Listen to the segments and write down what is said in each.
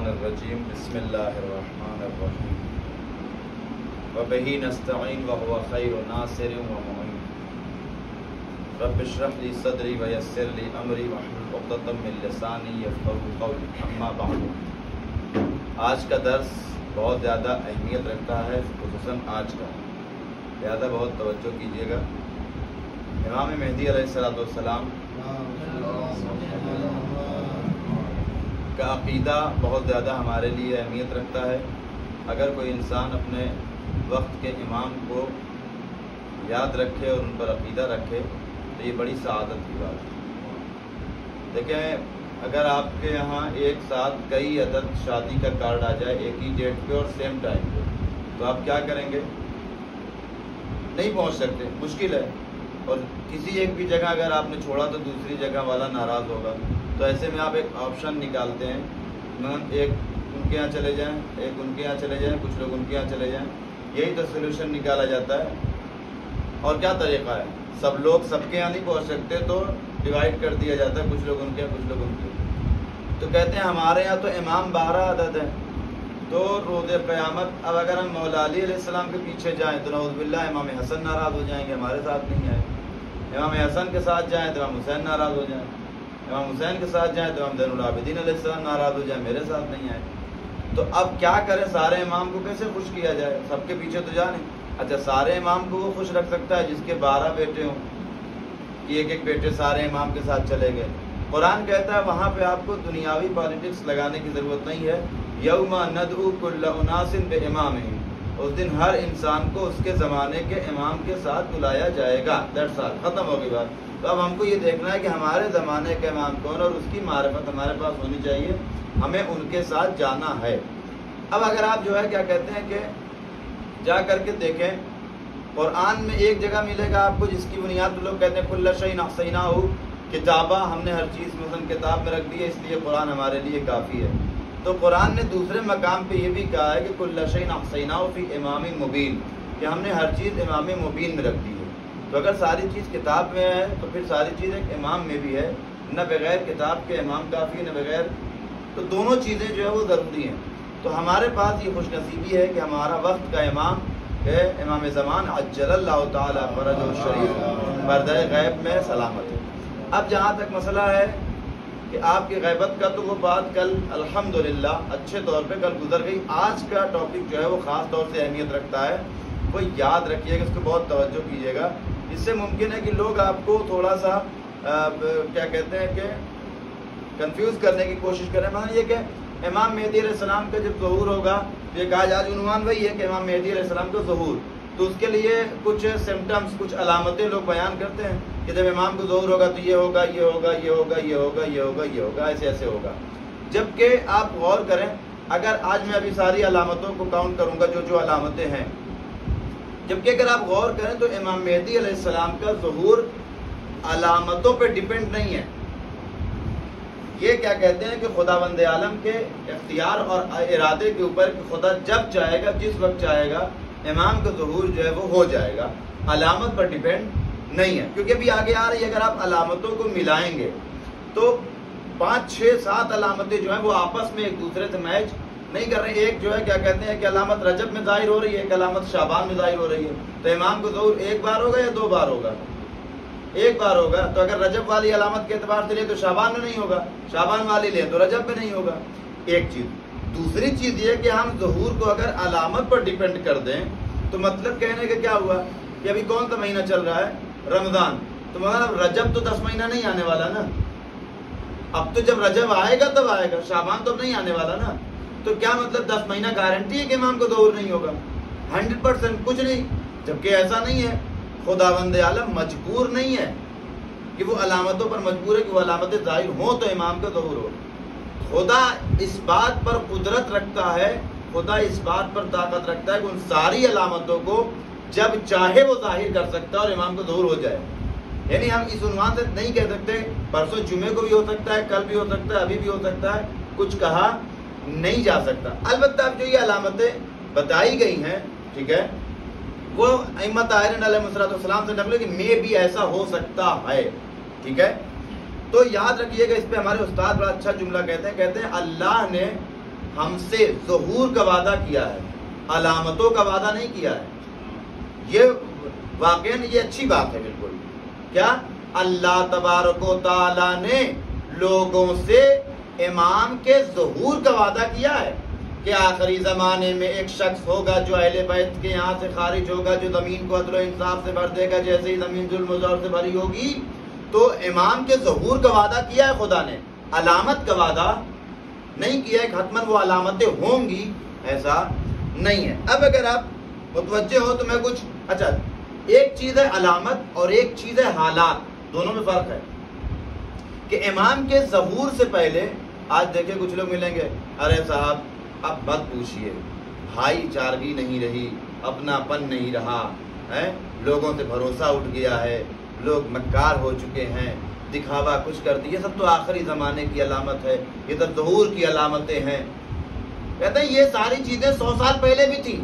الشیطان الرجیم بسم اللہ الرحمن الرحیم وبہ نستعین وهو خیر ناصر ومعین رب اشرح لی صدری ویسر لی امری واحلل عقدۃ من لسانی یفقهوا قولی اما بعد۔ آج کا درس بہت زیادہ اہمیت رکھتا ہے، خصوصاً آج کا، لہذا بہت توجہ کیجیے گا۔ امام مہدی علیہ السلام کا عقیدہ بہت زیادہ ہمارے لیے اہمیت رکھتا ہے۔ اگر کوئی انسان اپنے وقت کے امام کو یاد رکھے اور ان پر عقیدہ رکھے تو یہ بڑی سعادت کی بات ہے۔ دیکھیں، اگر آپ کے یہاں ایک ساتھ کئی عدد شادی کا کارڈ آ جائے ایک ہی ڈیٹ پہ اور سیم ٹائم پہ، تو آپ کیا کریں گے؟ نہیں پہنچ سکتے، مشکل ہے۔ اور کسی ایک بھی جگہ اگر آپ نے چھوڑا تو دوسری جگہ والا ناراض ہوگا، تو ایسے میں آپ ایک آپشن نکالتے ہیں، ایک ان کے یہاں چلے جائیں، ایک ان کے یہاں چلے جائیں، کچھ لوگ ان کے یہاں چلے جائیں، یہی تو سولوشن نکالا جاتا ہے۔ اور کیا طریقہ ہے؟ سب لوگ سب کے یہاں نہیں پہنچ سکتے تو ڈیوائڈ کر دیا جاتا ہے، کچھ لوگ ان کے یہاں، کچھ لوگ ان کے یہاں۔ تو کہتے ہیں ہمارے یہاں تو امام 12 عدد ہیں، تو روز قیامت اب اگر ہم مولا علی علیہ السلام کے پیچھے جائیں تو نعوذ باللہ امام حسن ناراض ہو جائیں گے، ہمارے ساتھ نہیں آئے۔ امام حسن کے ساتھ جائیں تو امام حسین ناراض ہو جائیں، امام حسین کے ساتھ جائیں تو امام زین العابدین علیہ السلام ناراض ہو جائیں، میرے ساتھ نہیں آئے۔ تو اب کیا کریں؟ سارے امام کو کیسے خوش کیا جائے؟ سب کے پیچھے تو جانے۔ اچھا، سارے امام کو وہ خوش رکھ سکتا ہے جس کے 12 بیٹے ہوں، کہ ایک ایک بیٹے سارے امام کے ساتھ چلے گئے۔ قرآن کہتا ہے وہاں پہ آپ کو دنیاوی پالیٹکس لگانے کی ضرورت نہیں ہے۔ یوم ندعو کل اناس بامامہم، اس دن ہر انسان کو اس کے زمانے کے امام کے ساتھ بلایا جائے گا۔ 10 سال ختم ہوگی بات۔ تو اب ہم کو یہ دیکھنا ہے کہ ہمارے زمانے کے امام کون اور اس کی معرفت ہمارے پاس ہونی چاہیے، ہمیں ان کے ساتھ جانا ہے۔ اب اگر آپ جو ہے کیا کہتے ہیں کہ جا کر کے دیکھیں، قرآن میں ایک جگہ ملے گا آپ کو جس کی بنیاد پہ لوگ کہتے ہیں کل شیء احصیناہ کتابہ، ہم نے ہر چیز مثلا کتاب میں رکھ دی ہے، اس لیے قرآن ہمارے لیے کافی ہے۔ تو قرآن نے دوسرے مقام پہ یہ بھی کہا ہے کہ کل شیء احصیناہ فی امام مبین، کہ ہم نے ہر چیز امام مبین میں رکھ دی ہے۔ تو اگر ساری چیز کتاب میں ہے تو پھر ساری چیز ایک امام میں بھی ہے، نہ بغیر کتاب کے امام کافی ہے، نہ بغیر، تو دونوں چیزیں جو ہے وہ ضروری ہیں۔ تو ہمارے پاس یہ خوش نصیبی ہے کہ ہمارا وقت کا امام ہے امام زمان عجل اللہ تعالی فرجہ الشریف، پردہ غیب میں سلامت ہے۔ اب جہاں تک مسئلہ ہے کہ آپ کی غیبت کا، تو وہ بات کل الحمدللہ اچھے طور پہ کل گزر گئی۔ آج کا ٹاپک جو ہے وہ خاص طور سے اہمیت رکھتا ہے، وہ یاد رکھیے گا، اس کو بہت توجہ کیجیے گا۔ اس سے ممکن ہے کہ لوگ آپ کو تھوڑا سا کیا کہتے ہیں کہ کنفیوز کرنے کی کوشش کریں۔ مثلا یہ کہ امام مہدی علیہ السلام کا جب ظہور ہوگا، یہ کہا آج عنوان وہی ہے کہ امام مہدی علیہ السلام کا ظہور، تو اس کے لیے کچھ سمٹمز، کچھ علامتیں لوگ بیان کرتے ہیں کہ جب امام کو ظہور ہوگا تو یہ ہوگا، یہ ہوگا، یہ ہوگا، یہ ہوگا، یہ ہوگا، یہ ہوگا، ایسے ایسے ہوگا۔ جبکہ آپ غور کریں، اگر آج میں ابھی ساری علامتوں کو کاؤنٹ کروں گا جو علامتیں ہیں، جبکہ اگر آپ غور کریں تو امام مہدی علیہ السلام کا ظہور علامتوں پہ ڈیپینڈ نہیں ہے۔ یہ کیا کہتے ہیں کہ خداوند عالم کے اختیار اور ارادے کے اوپر کہ خدا جب چاہے گا، جس وقت چاہے گا، امام کا ظہور جو ہے وہ ہو جائے گا، علامت پر ڈیپینڈ نہیں ہے۔ کیونکہ ابھی آگے آ رہی ہے، اگر آپ علامتوں کو ملائیں گے تو 5 6 7 علامتیں جو ہیں وہ آپس میں ایک دوسرے سے میچ نہیں کر رہے۔ ایک جو ہے کیا کہتے ہیں کہ علامت رجب میں ظاہر ہو رہی ہے، ایک علامت شعبان میں ظاہر ہو رہی ہے۔ تو امام کو ظہور ایک بار ہوگا یا 2 بار ہوگا؟ ایک بار ہوگا۔ تو اگر رجب والی علامت کے اعتبار سے لیں تو شعبان میں نہیں ہوگا، شعبان والی لیں تو رجب میں نہیں ہوگا۔ ایک چیز۔ دوسری چیز یہ کہ ہم ظہور کو اگر علامت پر ڈیپینڈ کر دیں تو مطلب کہنے کا کیا ہوا کہ ابھی کون سا مہینہ چل رہا ہے؟ رمضان۔ تو مگر رجب تو 10 مہینہ نہیں آنے والا نا، اب تو جب رجب آئے گا تب آئے گا، شعبان تو نہیں آنے والا نا۔ تو کیا مطلب 10 مہینہ گارنٹی ہے کہ امام کو ظہور نہیں ہوگا؟ 100% کچھ نہیں۔ جبکہ ایسا نہیں ہے، خداوند عالم مجبور نہیں ہے کہ وہ علامتوں پر مجبور ہے کہ وہ علامتیں ظاہر ہوں تو امام کا ظہور ہو۔ خدا اس بات پر قدرت رکھتا ہے، خدا اس بات پر طاقت رکھتا ہے کہ ان ساری علامتوں کو جب چاہے وہ ظاہر کر سکتا ہے اور امام کو ظہور ہو جائے۔ یعنی ہم اس عنوان سے نہیں کہہ سکتے پرسوں جمعے کو بھی ہو سکتا ہے، کل بھی ہو سکتا ہے، ابھی بھی ہو سکتا ہے، کچھ کہا نہیں جا سکتا۔ البتہ اب جو یہ علامتیں بتائی گئی ہیں، ٹھیک ہے، وہ ائمہ طاہرین علیہ السلام سے نقل ہے کہ میں بھی ایسا ہو سکتا ہے، ٹھیک ہے۔ تو یاد رکھیے گا، اس پہ ہمارے استاد بڑا اچھا جملہ کہتے ہیں اللہ نے ہم سے ظہور کا وعدہ کیا ہے، علامتوں کا وعدہ نہیں کیا ہے۔ یہ واقعاً یہ اچھی بات ہے بالکل۔ کیا اللہ تبارک و تعالیٰ نے لوگوں سے امام کے ظہور کا وعدہ کیا ہے کہ آخری زمانے میں ایک شخص ہوگا جو اہل بیت کے یہاں سے خارج ہوگا، جو زمین کو عدل و انصاف سے بھر دے گا، جیسے ہی زمین ظلم و جور سے بھری ہوگی۔ تو امام کے ظہور کا وعدہ کیا ہے خدا نے، علامت کا وعدہ نہیں کیا ہے کہ حتماً وہ علامتیں ہوں گی، ایسا نہیں ہے۔ اب اگر آپ متوجہ ہو تو میں کچھ اچھا، ایک چیز ہے علامت اور ایک چیز ہے حالات، دونوں میں فرق ہے۔ کہ امام کے ظہور سے پہلے آج دیکھیں کچھ لوگ ملیں گے، ارے صاحب اب مت پوچھئے، بھائی چارگی نہیں رہی، اپنا پن نہیں رہا ہے، لوگوں سے بھروسہ اٹھ گیا ہے، لوگ مکار ہو چکے ہیں، دکھاوا کچھ کر دی، یہ سب تو آخری زمانے کی علامت ہے، یہ تو ظہور کی علامتیں ہیں۔ کہتے ہیں یہ ساری چیزیں 100 سال پہلے بھی تھیں،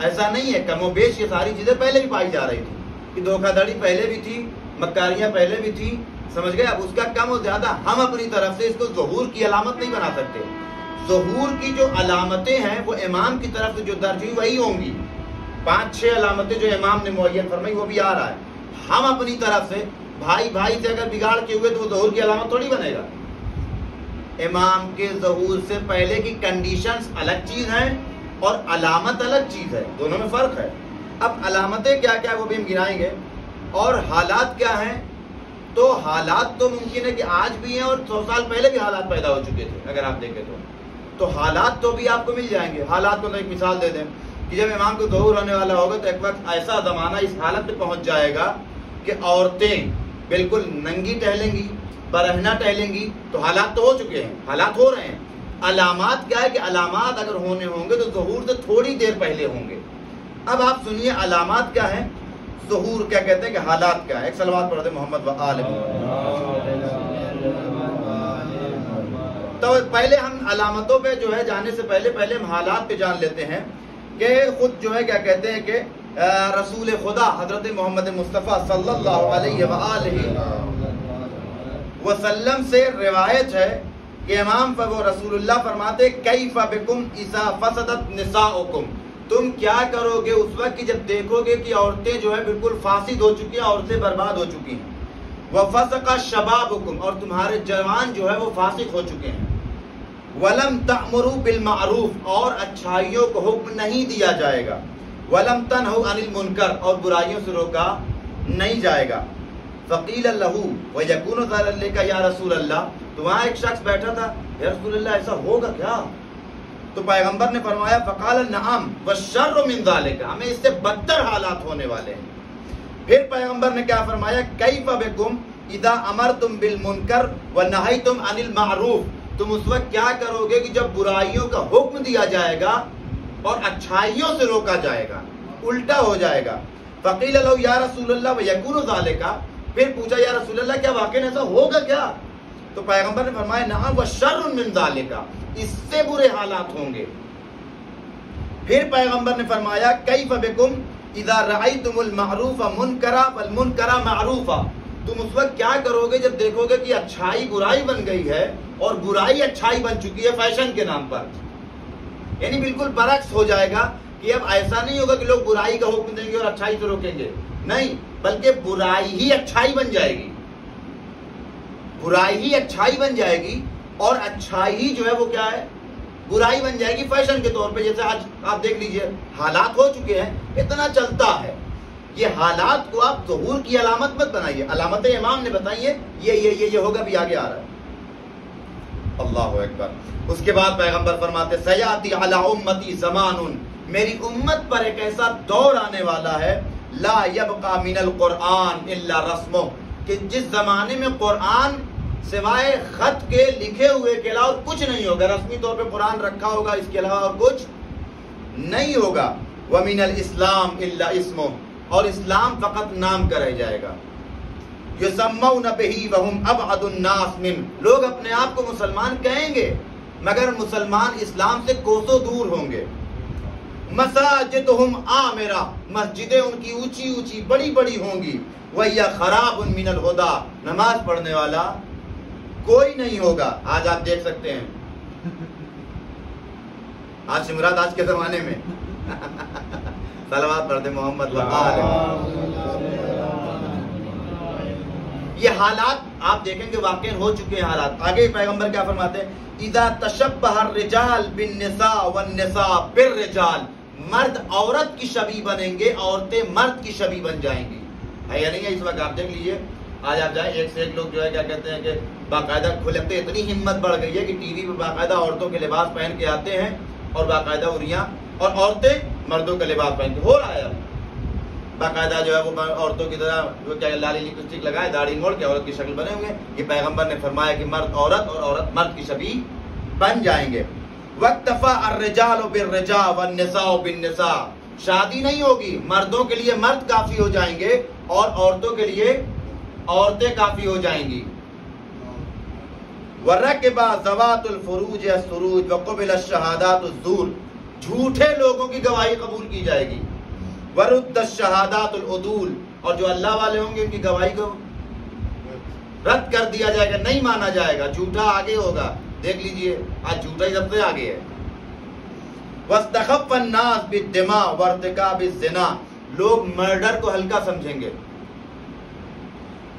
ایسا نہیں ہے، کم و بیش یہ ساری چیزیں پہلے بھی پائی جا رہی تھی، کہ دھوکہ دھڑی پہلے بھی تھی، مکاریاں پہلے بھی تھی، سمجھ گئے؟ اب اس کا کم و زیادہ ہم اپنی طرف سے اس کو ظہور کی علامت نہیں بنا سکتے۔ ظہور کی جو علامتیں ہیں وہ امام کی طرف سے جو درج ہوئی وہی ہوں گی، 5-6 علامتیں جو امام نے معین فرمائی وہ بھی آ رہا ہے۔ ہم اپنی طرف سے بھائی سے اگر بگاڑ کے ہوئے تو وہ ظہور کی علامت تھوڑی بنے گا۔ امام کے ظہور سے پہلے کی کنڈیشنز الگ چیز ہیں اور علامت الگ چیز ہے، دونوں میں فرق ہے۔ اب علامتیں کیا کیا وہ بھی ہم گنائیں گے، اور حالات کیا ہیں۔ تو حالات تو ممکن ہے کہ آج بھی ہیں اور 100 سال پہلے بھی حالات پیدا ہو چکے تھے، اگر آپ دیکھیں تو حالات تو بھی آپ کو مل جائیں گے۔ حالات کو ایک مثال دے دیں کہ جب امام کو ظہور ہونے والا ہوگا تو ایک وقت ایسا زمانہ اس حالت پہ پہنچ جائے گا کہ عورتیں بالکل ننگی ٹہلیں گی، برہنہ ٹہلیں گی۔ تو حالات تو ہو چکے ہیں، حالات ہو رہے ہیں۔ علامات کیا ہے کہ علامات اگر ہونے ہوں گے تو ظہور سے تھوڑی دیر پہلے ہوں گے۔ اب آپ سنیے علامات کیا ہیں، ظہور کیا کہتے ہیں کہ حالات کیا ہے۔ ایک صلوات پڑھ دیں محمد و آل محمد۔ تو پہلے ہم علامتوں پہ جو ہے جانے سے پہلے ہم حالات پہ جان لیتے ہیں کہ خود جو ہے کیا کہتے ہیں کہ رسول خدا حضرت محمد مصطفیٰ صلی اللہ علیہ وآلہ وسلم سے روایت ہے کہ امام وہ رسول اللہ فرماتے کیف بکم اذا فسدت نساؤکم، تم کیا کرو گے اس وقت کہ جب دیکھو گے کہ عورتیں جو ہے بالکل فاسد ہو چکی ہیں، عورتیں برباد ہو چکی ہیں۔ وفسق شبابکم، اور تمہارے جوان جو ہے وہ فاسق ہو چکے ہیں۔ ولم تأمروا بالمعروف، اور اچھائیوں کو حکم نہیں دیا جائے گا۔ ولم تنہوا عن المنکر، اور برائیوں سے روکا نہیں جائے گا۔ فقیل لہ ویکون ذلک یا رسول اللہ، تو وہاں ایک شخص بیٹھا تھا، یا رسول اللہ ایسا ہوگا کیا؟ تو پیغمبر نے فرمایا فقال نعم والشر من ذلک، ہمیں اس سے بدتر حالات ہونے والے ہیں۔ پھر پیغمبر نے کیا فرمایا کیف بکم اذا امرتم بالمنکر ونہیتم عن المعروف، تم اس وقت کیا کرو گے کہ جب برائیوں کا حکم دیا جائے گا اور اچھائیوں سے روکا جائے گا، الٹا ہو جائے گا۔ فقیل لہ یا رسول اللہ ویکون ذلک، پھر پوچھا یا رسول اللہ کیا واقعی ایسا ہوگا کیا؟ تو پیغمبر نے فرمایا نعم والشر من ذلک، اس سے برے حالات ہوں گے۔ پھر پیغمبر نے فرمایا کیف بکم اذا رأیتم المعروف منکرا والمنکر معروفا، تم اس وقت کیا کرو گے جب دیکھو گے کہ اچھائی برائی بن گئی ہے اور برائی اچھائی بن چکی ہے فیشن کے نام پر۔ یعنی بالکل برعکس ہو جائے گا کہ اب ایسا نہیں ہوگا کہ لوگ برائی کا حکم دیں گے اور اچھائی سے روکیں گے، نہیں، بلکہ برائی ہی اچھائی بن جائے گی، برائی ہی اچھائی بن جائے گی، اور اچھائی ہی جو ہے وہ کیا ہے، برائی بن جائے گی فیشن کے طور پہ۔ جیسے آج آپ دیکھ لیجئے حالات ہو چکے ہیں، اتنا چلتا ہے۔ یہ حالات کو آپ ظہور کی علامت مت بنائیے، علامت امام نے بتائی ہے یہ ہوگا، بھی آگے آ رہا ہے۔ اللہ اکبر۔ اس کے بعد پیغمبر فرماتے سیاتی علی امتی زمان، میری امت پر ایک ایسا دور آنے والا ہے لا یبقى من القرآن الا رسمہ، کہ جس زمانے میں قرآن سوائے خط کے لکھے ہوئے کے علاوہ کچھ نہیں ہوگا، رسمی طور پہ قرآن رکھا ہوگا، اس کے علاوہ اور کچھ نہیں ہوگا۔ وَمِنَ الْإِسْلَامِ إِلَّا اسْمُهُ، اور اسلام فقط نام کا رہ جائے گا۔ يُسَمَّوْنَ بِهِ وَهُمْ أَبْعَدُ النَّاسِ مِنْهُ، لوگ اپنے آپ کو مسلمان کہیں گے مگر مسلمان اسلام سے کوسوں دور ہوں گے۔ مساجدہم عامرہ، مسجدیں ان کی اونچی اونچی بڑی بڑی ہوں گی۔ وَهِيَ خَرَابٌ مِنَ الْهُدَى، نماز پڑھنے والا کوئی نہیں ہوگا۔ آج آپ دیکھ سکتے ہیں آج سے مراد آج کے زمانے میں صلوات پڑھتے محمد وآلہ۔ یہ حالات آپ دیکھیں کہ واقع ہو چکے ہیں حالات۔ آگے پیغمبر کیا فرماتے ہیں؟ اذا تشبہ الرجال بالنساء والنساء بالرجال، مرد عورت کی شبیہ بنیں گے، عورتیں مرد کی شبیہ بن جائیں گی۔ ہے یا نہیں ہے؟ اس وقت آپ دیکھ لیجیے، آج آپ جائیں ایک سے ایک لوگ جو ہے کیا کہتے ہیں کہ باقاعدہ کھلتے، اتنی ہمت بڑھ گئی ہے کہ ٹی وی پہ باقاعدہ عورتوں کے لباس پہن کے آتے ہیں اور باقاعدہ اریاں، اور عورتیں مردوں کا لباس پہن کے ہو رہا ہے اب باقاعدہ جو ہے وہ عورتوں کی طرح وہ کیا لالی لپسٹک لگائے، داڑھی موڑ کے عورت کی شکل بنے ہوئے۔ یہ پیغمبر نے فرمایا کہ مرد عورت اور عورت مرد کی شبیہ بن جائیں گے۔ وَاكْتَفَى الرِّجَالُ بِالرِّجَالِ وَالنِّسَاءُ بِالنِّسَاءِ، شادی نہیں ہوگی، مردوں کے لیے مرد کافی ہو جائیں گے اور عورتوں کے لیے عورتیں کافی ہو جائیں گی۔ وَرَكِبَ ذَوَاتُ الْفُرُوجِ السُّرُوجِ وَقُبِلَ الشَّهَادَاتُ الزُّورِ، جھوٹے لوگوں کی گواہی قبول کی جائے گی۔ وَرُدَّ الشَّهَادَاتُ الْعُدُولِ، اور جو اللہ والے ہوں گے ان کی گواہی کو رد کر دیا جائے گا، نہیں مانا جائے گا، جھوٹا آگے ہوگا۔ دیکھ لیجئے آج جھوٹا ہی سب سے آگے ہے۔ وَاسْتَخَفَّ النَّاسُ بِالدِّمَاءِ وَارْتِكَابِ الزِّنَا، لوگ مرڈر کو ہلکا سمجھیں گے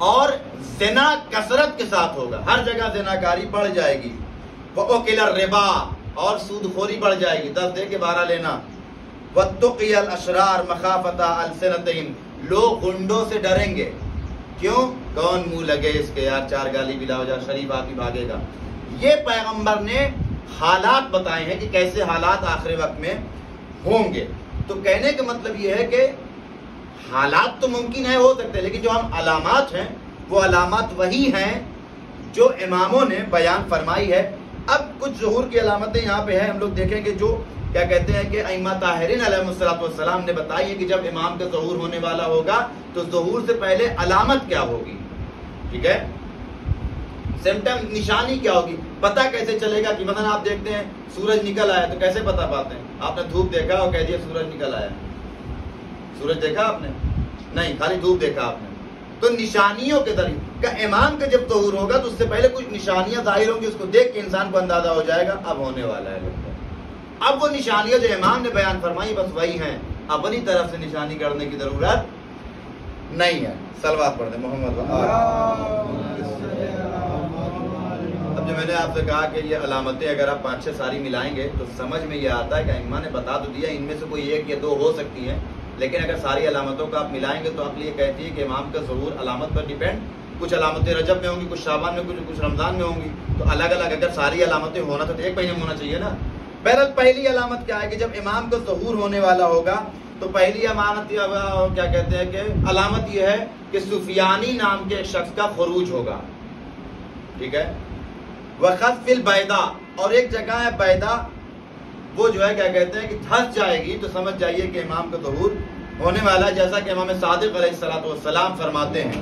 اور زنا کثرت کے ساتھ ہوگا، ہر جگہ زناکاری بڑھ جائے گی۔ وَأُكِلَ الرِّبَا، اور سود خوری بڑھ جائے گی، 10 دے کے 12 لینا۔ وَاتُّقِيَ الْأَشْرَارَ مَخَافَةَ أَلْسِنَتِهِمْ، لوگ گنڈوں سے ڈریں گے، کیوں؟ کون منہ لگے اس کے، یار 4 گالی بلا ہو جائے، شریف آدمی بھاگے گا۔ یہ پیغمبر نے حالات بتائے ہیں کہ کیسے حالات آخری وقت میں ہوں گے۔ تو کہنے کا مطلب یہ ہے کہ حالات تو ممکن ہے ہو سکتے، لیکن جو ہم علامات ہیں وہ علامات وہی ہیں جو اماموں نے بیان فرمائی ہے۔ اب کچھ ظہور کی علامتیں یہاں پہ ہیں، ہم لوگ دیکھیں گے جو کیا کہتے ہیں کہ ائمہ طاہرین علیہم السلام نے بتائی ہے کہ جب امام کا ظہور ہونے والا ہوگا تو ظہور سے پہلے علامت کیا ہوگی، ٹھیک ہے، سمٹم نشانی کیا ہوگی، پتہ کیسے چلے گا کہ مثلا آپ دیکھتے ہیں سورج نکل آیا تو کیسے پتہ پاتے ہیں؟ آپ نے دھوپ دیکھا اور کہہ دیا سورج نکل آیا، سورج دیکھا آپ نے؟ نہیں، خالی دھوپ دیکھا آپ نے۔ تو نشانیوں کے ذریعے کہ امام کا جب ظہور ہوگا تو اس سے پہلے کچھ نشانیاں ظاہر ہوں گی، اس کو دیکھ کے انسان کو اندازہ ہو جائے گا اب ہونے والا ہے لگتا ہے۔ اب وہ نشانیاں جو امام نے بیان فرمائی بس وہی ہیں، اپنی طرف سے نشانی کرنے کی ضرورت نہیں ہے۔ صلوات پڑھ دیں محمد۔ اب جو میں نے آپ سے کہا کہ یہ علامتیں اگر آپ 5-6 ساری ملائیں گے تو سمجھ میں یہ آتا ہے کہ ائمہ نے بتا تو دیا ان میں سے کوئی 1 یا 2 ہو سکتی ہیں، لیکن اگر ساری علامتوں کا آپ ملائیں گے تو عقل یہ کہتی ہے کہ امام کا ظہور علامت پر ڈیپینڈ، کچھ علامتیں رجب میں ہوں گی، کچھ شعبان میں، کچھ رمضان میں ہوں گی، تو الگ الگ اگر ساری علامتیں ہونا تو 1 مہینے میں ہونا چاہیے نا۔ بہرحال پہلی علامت کیا ہے کہ جب امام کا ظہور ہونے والا ہوگا تو پہلی علامت کیا کہتے ہیں کہ علامت یہ ہے کہ سفیانی نام کے ایک شخص کا خروج ہوگا، ٹھیک ہے۔ وَخَسْفِ الْبَيْضَا، اور ایک جگہ ہے بیدا، وہ جو ہے کیا کہتے ہیں کہ دھس جائے گی، تو سمجھ جائیے کہ امام کا ظہور ہونے والا ہے، جیسا کہ امام صادق علیہ السلام فرماتے ہیں۔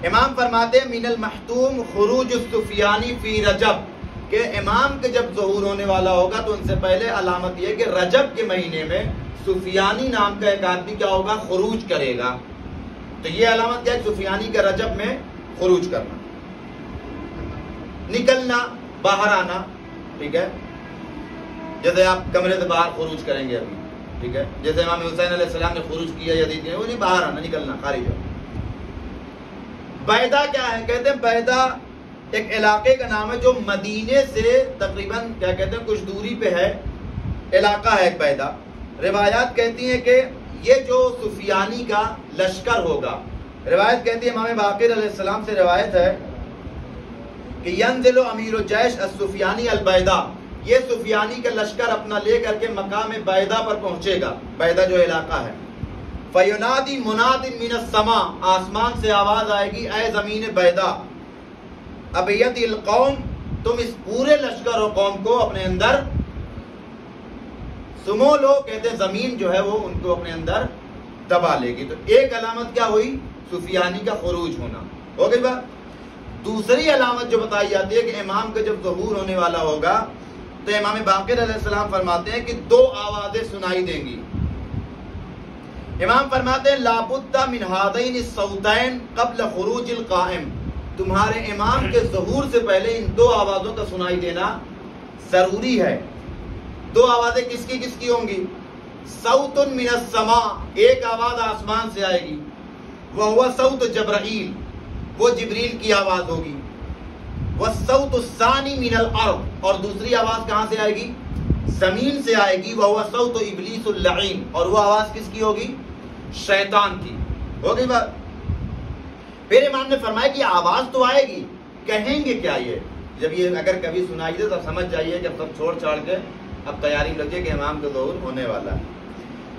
امام فرماتے ہیں من المحتوم خروج السفیانی فی رجب، کہ امام کے جب ظہور ہونے والا ہوگا تو ان سے پہلے علامت یہ کہ رجب کے مہینے میں سفیانی نام کا ایک آدمی کیا ہوگا، خروج کرے گا۔ تو یہ علامت کیا ہے؟ سفیانی کا رجب میں خروج کرنا، نکلنا، باہر آنا، ٹھیک ہے، جیسے آپ کمرے سے باہر خروج کریں گے ابھی، ٹھیک ہے، جیسے امام حسین علیہ السلام نے خروج کیا یزید نے، وہ نہیں باہر آنا، نکلنا، خارج ہو۔ بیدا کیا ہے؟ کہتے ہیں بیدا ایک علاقے کا نام ہے جو مدینے سے تقریباً کیا کہتے ہیں کچھ دوری پہ ہے، علاقہ ہے ایک بیدا۔ روایات کہتی ہیں کہ یہ جو سفیانی کا لشکر ہوگا، روایت کہتی ہے امام باقر علیہ السلام سے روایت ہے کہ ینزل امیر الجیش السفیانی البیدا، یہ سفیانی کا لشکر اپنا لے کر کے مقام بیدا پر پہنچے گا، بیدا جو علاقہ ہے۔ فینادی مناد من السماء، آسمان سے آواز آئے گی اے زمین بیدا، ابیت القوم، تم اس پورے لشکر اور قوم کو اپنے اندر سمو لو، کہتے ہیں زمین جو ہے وہ ان کو اپنے اندر دبا لے گی۔ تو ایک علامت کیا ہوئی؟ سفیانی کا خروج ہونا، ہو گئی بات۔ دوسری علامت جو بتائی جاتی ہے کہ امام کا جب ظہور ہونے والا ہوگا تو امام باقر علیہ السلام فرماتے ہیں کہ 2 آوازیں سنائی دیں گی۔ امام فرماتے ہیں لا بد من هذین الصوتین قبل خروج القائم، تمہارے امام کے ظہور سے پہلے ان 2 آوازوں کا سنائی دینا ضروری ہے. دو آوازیں کس کی ہوں گی؟ صوت من السماء، ایک آواز آسمان سے آئے گی، وہو صوت جبرائیل، وہ جبریل کی آواز ہوگی، والصوت الثانی من الارض، اور دوسری آواز کہاں سے آئے گی؟ زمین سے آئے گی، وہو صوت ابلیس اللعین، اور وہ آواز کس کی ہوگی؟ شیطان کی. ہو گئی بات؟ پھر امام نے فرمایا کہ آواز تو آئے گی، کہیں گے کیا یہ؟ جب یہ اگر کبھی سنائی دے تو سمجھ جائیے کہ اب سب چھوڑ چھاڑ کے اب تیاری لگے کہ امام کا ظہور ہونے والا ہے.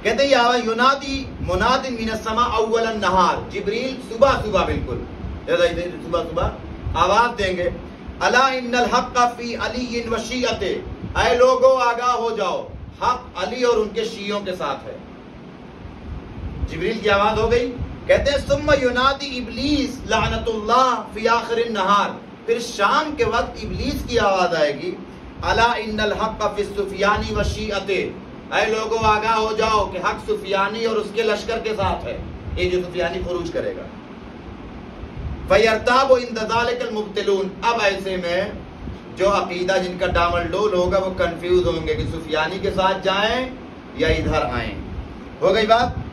کہتے ہیں یہ آواز ینادی مناد من السماء اول النہار، جبریل صبح بالکل صبح آواز دیں گے، الا ان الحق فی علی و شیعتہ، اے لوگو آگاہ ہو جاؤ، حق علی اور ان کے شیعوں کے ساتھ ہے. جبریل کی آواز ہو گئی. کہتے ہیں ثم ینادی ابلیس لعنت اللہ فی آخر النہار، پھر شام کے وقت ابلیس کی آواز آئے گی، الا ان الحق فی السفیانی و شیعتہ، اے لوگوں آگاہ ہو جاؤ کہ حق سفیانی اور اس کے لشکر کے ساتھ ہے، یہ جو سفیانی خروج کرے گا. فَيَرْتَابُ عِنْدَ ذَلِكَ الْمُبْتِلُونَ، اب ایسے میں جو عقیدہ جن کا ڈامل ڈول ہوگا وہ کنفیوز ہوں گے کہ سفیانی کے ساتھ جائیں یا ادھر آئیں. ہو گئی بات؟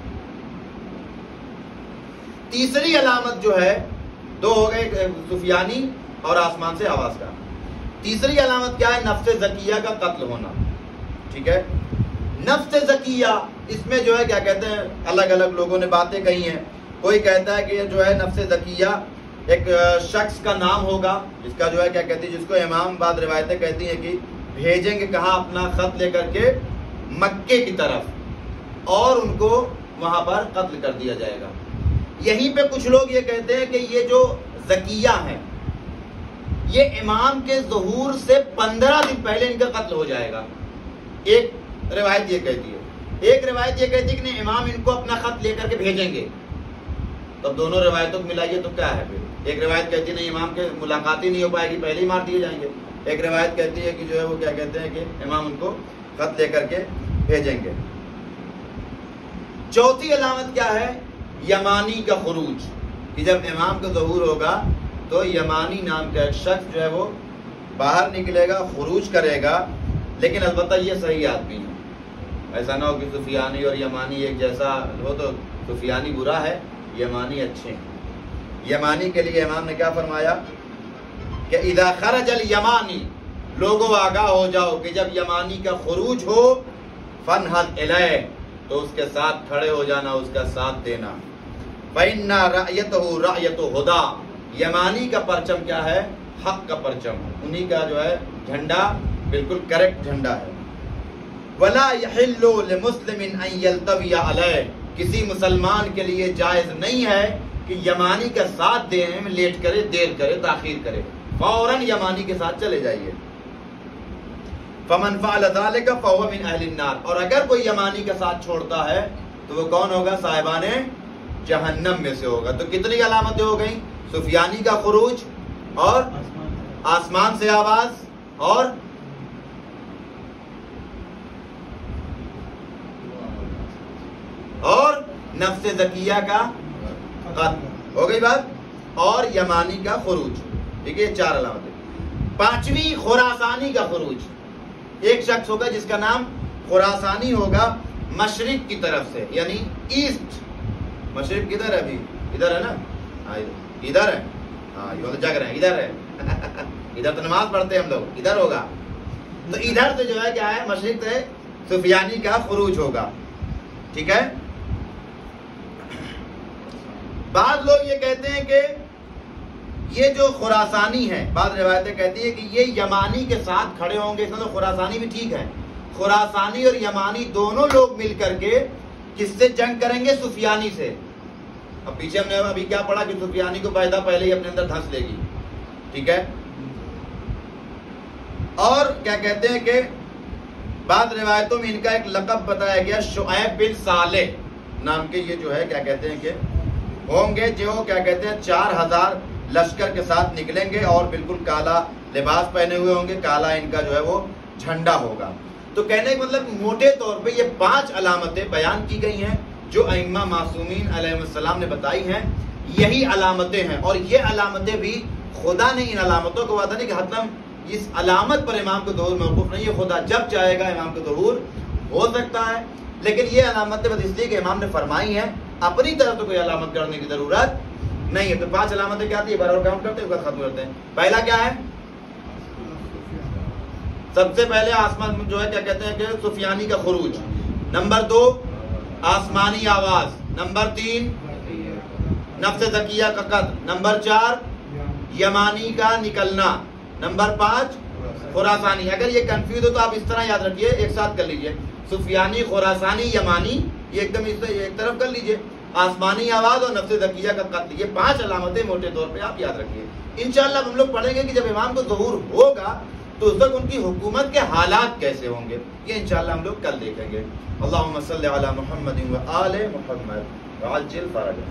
تیسری علامت جو ہے، دو ہو گئے سفیانی اور آسمان سے آواز کا. تیسری علامت کیا ہے؟ نفس زکیہ کا قتل ہونا. ٹھیک ہے، نفس زکیہ، اس میں جو ہے کیا کہتے ہیں، الگ الگ لوگوں نے باتیں کہی ہیں. کوئی کہتا ہے کہ یہ جو ہے نفس زکیہ ایک شخص کا نام ہوگا، جس کا جو ہے کیا کہتی ہے، جس کو امام بعد روایتیں کہتی ہیں کہ بھیجیں گے کہاں، اپنا خط لے کر کے مکے کی طرف، اور ان کو وہاں پر قتل کر دیا جائے گا. یہیں پہ کچھ لوگ یہ کہتے ہیں کہ یہ جو زکیہ ہیں یہ امام کے ظہور سے 15 دن پہلے ان کا قتل ہو جائے گا. ایک روایت یہ کہتی ہے، ایک روایت یہ کہتی ہے کہ نہیں، امام ان کو اپنا خط لے کر کے بھیجیں گے. تب دونوں روایتوں کو ملائیے تو کیا ہے؟ پھر ایک روایت کہتی ہے نہیں، امام کے ملاقات ہی نہیں ہو پائے گی، پہلے ہی مار دیے جائیں گے. ایک روایت کہتی ہے کہ جو ہے وہ کیا کہتے ہیں کہ امام ان کو خط لے کر کے بھیجیں گے. چوتھی علامت کیا ہے؟ یمانی کا خروج، کہ جب امام کا ظہور ہوگا تو یمانی نام کا ایک شخص جو ہے وہ باہر نکلے گا، خروج کرے گا. لیکن البتہ یہ صحیح آدمی ہے، ایسا نہ ہو کہ سفیانی اور یمانی ایک جیسا ہو، تو سفیانی برا ہے، یمانی اچھے ہیں. یمانی کے لیے امام نے کیا فرمایا کہ اذا خرج الیمانی، لوگوں آگاہ ہو جاؤ کہ جب یمانی کا خروج ہو، فنہد الیہ، تو اس کے ساتھ کھڑے ہو جانا، اس کا ساتھ دینا. فإن رأیتہ رأیت ہدی، یمانی کا پرچم کیا ہے؟ حق کا پرچم، انہی کا جو ہے جھنڈا بالکل کریکٹ جھنڈا ہے. ولا یحل لمسلم ان یلتوی علیہ، کسی مسلمان کے لیے جائز نہیں ہے کہ یمانی کا ساتھ دینے میں لیٹ کرے، دیر کرے، تاخیر کرے، فوراً یمانی کے ساتھ چلے جائیے. فمن فعل ذلك فهو من اہل النار، اور اگر کوئی یمانی کا ساتھ چھوڑتا ہے تو وہ کون ہوگا؟ صاحبان جہنم میں سے ہوگا. تو کتنی علامتیں ہو گئیں؟ سفیانی کا خروج، اور آسمان سے آواز، اور نفس زکیہ کا قتل. ہو گئی بات؟ اور یمانی کا خروج. ٹھیک ہے، 4 علامتیں. 5ویں خراسانی کا خروج. ایک شخص ہوگا جس کا نام خراسانی ہوگا، مشرق کی طرف سے، یعنی ایسٹ. مشرق کدھر ہے؟ ابھی ادھر ہے نا، ادھر ہے، ہاں یہ تو جگ رہے ہیں، ادھر ہے. ادھر تو نماز پڑھتے ہیں ہم لوگ، ادھر ہوگا. تو ادھر سے جو ہے کیا ہے؟ مشرق سے سفیانی کا خروج ہوگا. ٹھیک ہے. بعض لوگ یہ کہتے ہیں کہ یہ جو خراسانی ہے، بعض روایتیں کہتی ہیں کہ یہ یمانی کے ساتھ کھڑے ہوں گے. اس میں تو خراسانی بھی ٹھیک ہے، خراسانی اور یمانی دونوں لوگ مل کر کے کس سے جنگ کریں گے؟ سفیانی سے. اب پیچھے ہم نے ابھی کیا پڑھا کہ سفیانی کو پیدا پہلے ہی اپنے اندر دھنس لے گی. ٹھیک ہے. اور کیا کہتے ہیں کہ بعض روایتوں میں ان کا ایک لقب بتایا گیا، شعیب بن صالح نام کے. یہ جو ہے کیا کہتے ہیں کہ ہوں گے جو کیا کہتے ہیں 4000 لشکر کے ساتھ نکلیں گے، اور بالکل کالا لباس پہنے ہوئے ہوں گے، کالا ان کا جو ہے وہ جھنڈا ہوگا. تو کہنے کا مطلب موٹے طور پہ یہ 5 علامتیں بیان کی گئی ہیں جو ائمہ معصومین علیہ السلام نے بتائی ہیں. یہی علامتیں ہیں، اور یہ علامتیں بھی خدا نے ان علامتوں کو وعدہ نہیں کہ حتم اس علامت پر امام کا ظہور موقوف نہیں ہے. خدا جب چاہے گا امام کا ظہور ہو سکتا ہے، لیکن یہ علامتیں بس اس لیے کہ امام نے فرمائی ہیں، اپنی طرف تو کوئی علامت کرنے کی ضرورت نہیں ہے. تو 5 علامتیں کیا تھی؟ برابر کاؤنٹ کرتے ہیں، اس کا ختم کرتے ہیں. پہلا کیا ہے؟ سب سے پہلے آسمان جو ہے کیا کہتے ہیں کہ سفیانی کا خروج. نمبر 2 آسمانی آواز. نمبر 3 نفس زکیہ کا قتل. نمبر 4 یمانی کا نکلنا. نمبر 5 خراسانی. اگر یہ کنفیوز ہو تو آپ اس طرح یاد رکھیے، ایک ساتھ کر لیجئے، سفیانی، خراسانی، یمانی، یہ ایک دم ایک طرف کر لیجئے، آسمانی آواز اور نفس زکیہ کا قتل. یہ 5 علامتیں موٹے طور پہ آپ یاد رکھیے. انشاءاللہ ہم لوگ پڑھیں گے کہ جب امام کو ظہور ہوگا تو اس وقت ان کی حکومت کے حالات کیسے ہوں گے، یہ انشاءاللہ ہم لوگ کل دیکھیں گے. اللہم صلی علی محمد و آل محمد وعجل فرجہ.